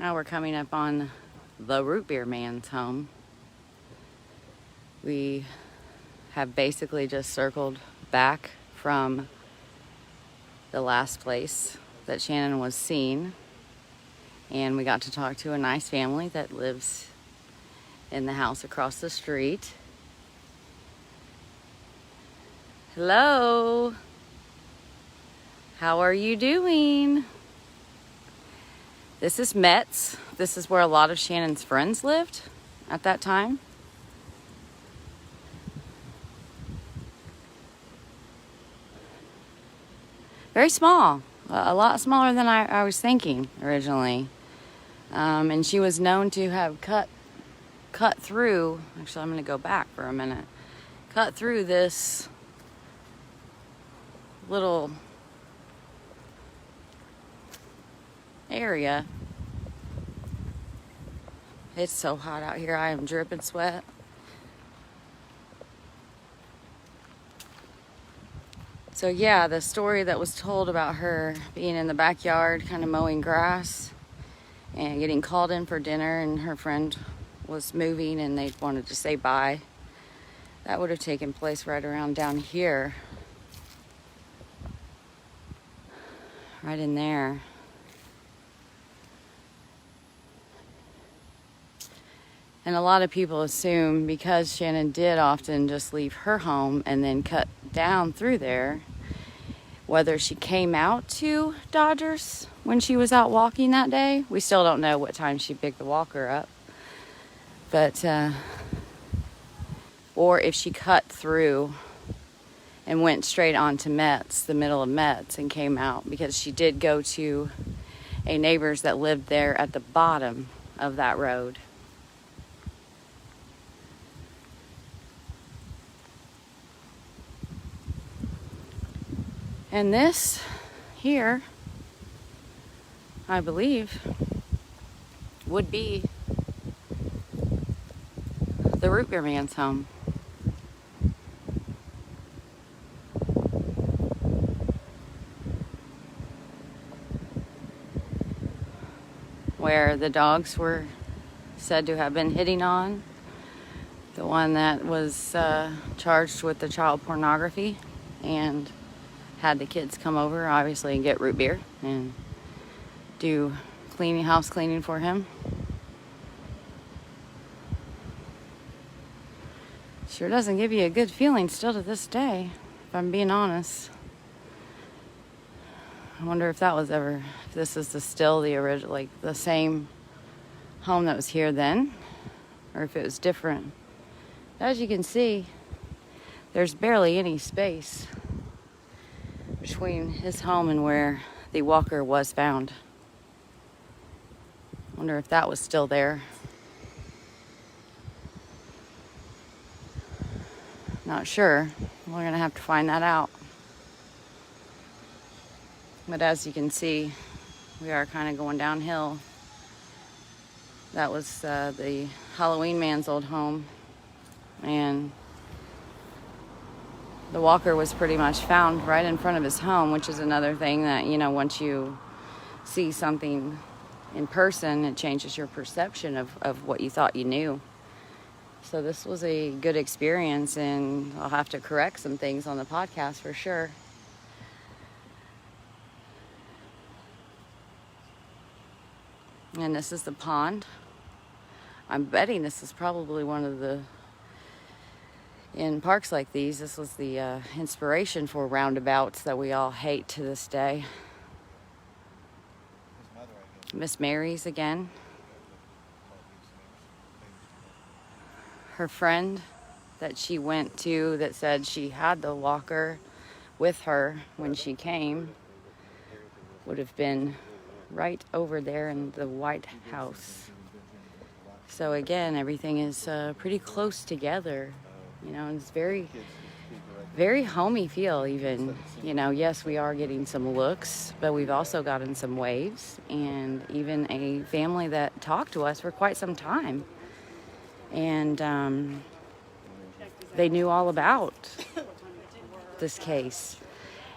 Now we're coming up on the root beer man's home. We have basically just circled back from the last place that Shannon was seen, and we got to talk to a nice family that lives in the house across the street. Hello, how are you doing? This is Metz. This is where a lot of Shannon's friends lived at that time. Very small, a lot smaller than I was thinking originally. And she was known to have cut through, actually I'm gonna go back for a minute, cut through this little area. It's so hot out here, I am dripping sweat. So yeah, the story that was told about her being in the backyard kind of mowing grass and getting called in for dinner, and her friend was moving and they wanted to say bye, that would have taken place right around down here, right in there. And a lot of people assume because Shannon did often just leave her home and then cut down through there, whether she came out to Dodgers when she was out walking that day. We still don't know what time she picked the walker up. But, or if she cut through and went straight on to Metz, the middle of Metz, and came out, because she did go to a neighbor's that lived there at the bottom of that road. And this here, I believe, would be the root beer man's home. Where the dogs were said to have been hitting on. The one that was charged with the child pornography and had the kids come over, obviously, and get root beer and do house cleaning for him. Sure doesn't give you a good feeling still to this day, if I'm being honest. I wonder if this is still the original, like the same home that was here then, or if it was different. As you can see, there's barely any space between his home and where the walker was found. Wonder if that was still there. Not sure. We're gonna have to find that out. But as you can see, we are kind of going downhill. That was the Halloween man's old home, and the walker was pretty much found right in front of his home, which is another thing that, once you see something in person, it changes your perception of what you thought you knew. So this was a good experience, and I'll have to correct some things on the podcast for sure. And this is the pond. I'm betting this is probably one of the, in parks like these, this was the inspiration for roundabouts that we all hate to this day. Miss Mary's again. Her friend that she went to that said she had the walker with her when she came would have been right over there in the White House. So again, everything is pretty close together. It's very, very homey feel even. Yes, we are getting some looks, but we've also gotten some waves, and even a family that talked to us for quite some time. And they knew all about this case.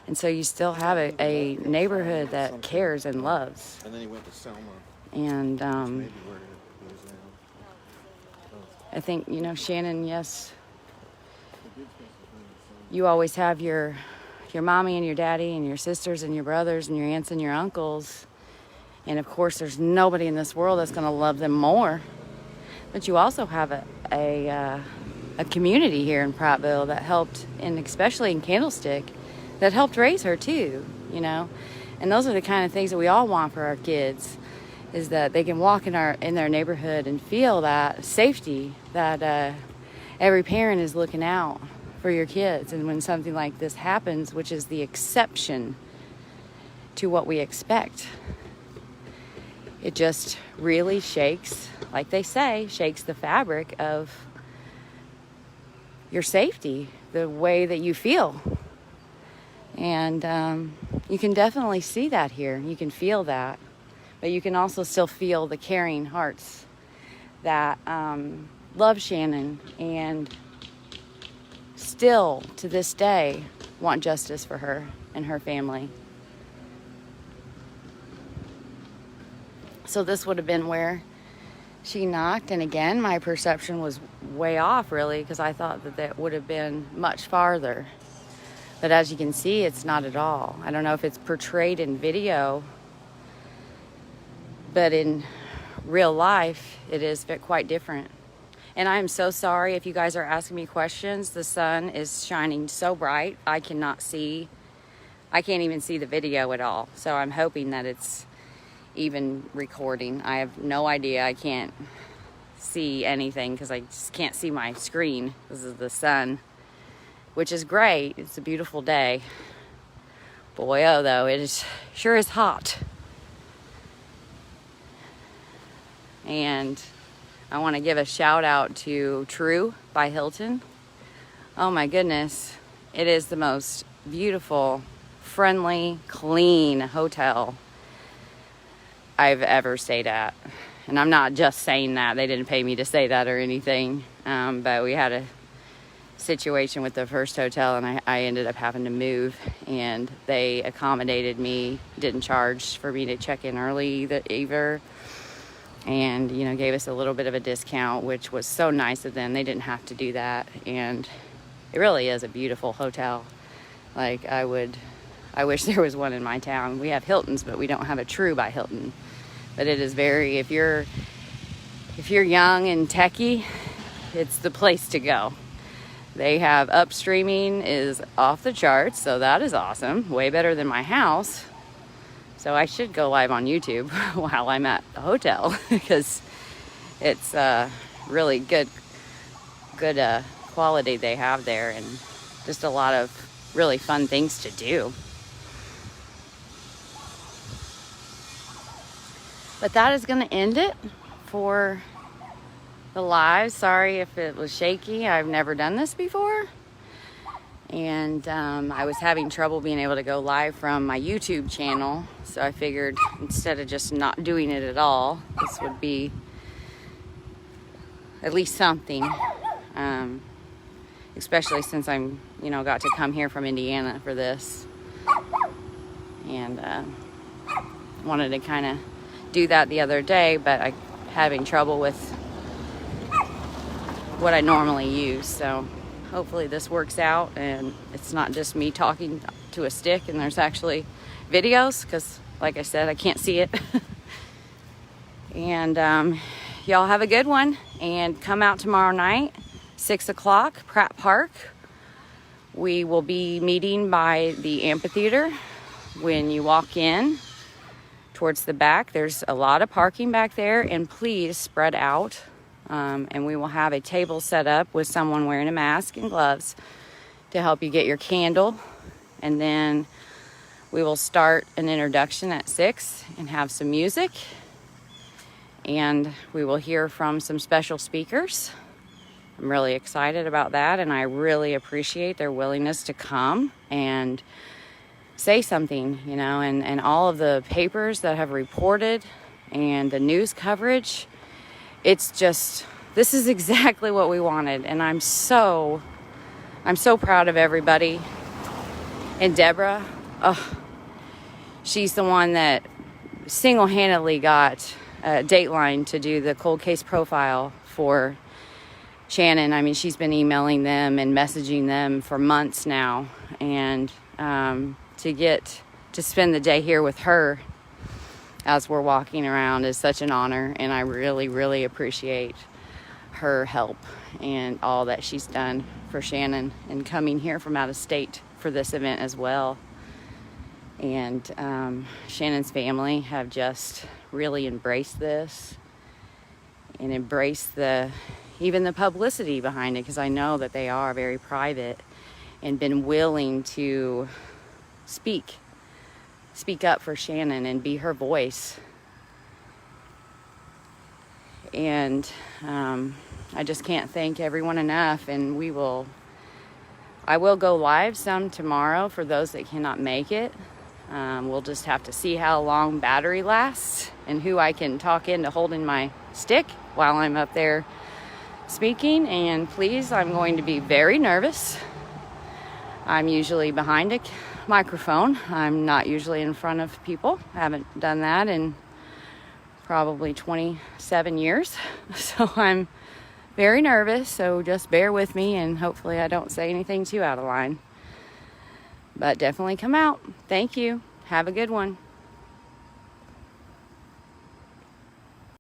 And so you still have a neighborhood that cares and loves. And then he went to Selma. And I think, you know, Shannon, yes, you always have your mommy and your daddy and your sisters and your brothers and your aunts and your uncles. And of course, there's nobody in this world that's going to love them more. But you also have a community here in Prattville that helped, and especially in Candlestick, that helped raise her too, you know. And those are the kind of things that we all want for our kids, is that they can walk in their neighborhood and feel that safety, that every parent is looking out for your kids. And when something like this happens, which is the exception to what we expect, it just really shakes, like they say, shakes the fabric of your safety, the way that you feel. And you can definitely see that here. You can feel that. But you can also still feel the caring hearts that love Shannon and still, to this day, want justice for her and her family. So this would have been where she knocked. And again, my perception was way off, really, because I thought that would have been much farther. But as you can see, it's not at all. I don't know if it's portrayed in video, but in real life, it is quite different. And I am so sorry if you guys are asking me questions. The sun is shining so bright, I can't even see the video at all. So I'm hoping that it's even recording. I have no idea. I can't see anything because I just can't see my screen. This is the sun, which is great. It's a beautiful day. Boy, oh, though, sure is hot. And I want to give a shout out to True by Hilton. Oh my goodness. It is the most beautiful, friendly, clean hotel I've ever stayed at. And I'm not just saying that. They didn't pay me to say that or anything. But we had a situation with the first hotel, and I ended up having to move. And they accommodated me, didn't charge for me to check in early either. And, you know, gave us a little bit of a discount, which was so nice of them. They didn't have to do that. And it really is a beautiful hotel. Like, I wish there was one in my town. We have Hiltons, but we don't have a True by Hilton. But it is very, if you're young and techie, it's the place to go. They have upstreaming is off the charts, so that is awesome. Way better than my house. So I should go live on YouTube while I'm at the hotel because it's really good quality they have there, and just a lot of really fun things to do. But that is going to end it for the live. Sorry if it was shaky. I've never done this before. And I was having trouble being able to go live from my YouTube channel. So I figured instead of just not doing it at all, this would be at least something. Especially since I'm, got to come here from Indiana for this. And wanted to kind of do that the other day, but I'm having trouble with what I normally use. So hopefully this works out and it's not just me talking to a stick and there's actually videos, because like I said, I can't see it. And y'all have a good one, and come out tomorrow night, 6 o'clock, Pratt Park. We will be meeting by the amphitheater. When you walk in towards the back, there's a lot of parking back there, and please spread out. And we will have a table set up with someone wearing a mask and gloves to help you get your candle. And then we will start an introduction at 6 and have some music. And we will hear from some special speakers. I'm really excited about that, and I really appreciate their willingness to come and say something, and all of the papers that have reported and the news coverage. It's just, this is exactly what we wanted, and I'm so proud of everybody. And Deborah, she's the one that single-handedly got Dateline to do the cold case profile for Shannon. I mean, she's been emailing them and messaging them for months now, and to get to spend the day here with her as we're walking around is such an honor, and I really, really appreciate her help and all that she's done for Shannon, and coming here from out of state for this event as well. And Shannon's family have just really embraced this and embraced even the publicity behind it, because I know that they are very private, and been willing to speak up for Shannon and be her voice. And I just can't thank everyone enough. And I will go live some tomorrow for those that cannot make it. We'll just have to see how long battery lasts and who I can talk into holding my stick while I'm up there speaking. And please, I'm going to be very nervous. I'm usually behind a microphone. I'm not usually in front of people. I haven't done that in probably 27 years. So I'm very nervous. So just bear with me, and hopefully I don't say anything too out of line. But definitely come out. Thank you. Have a good one.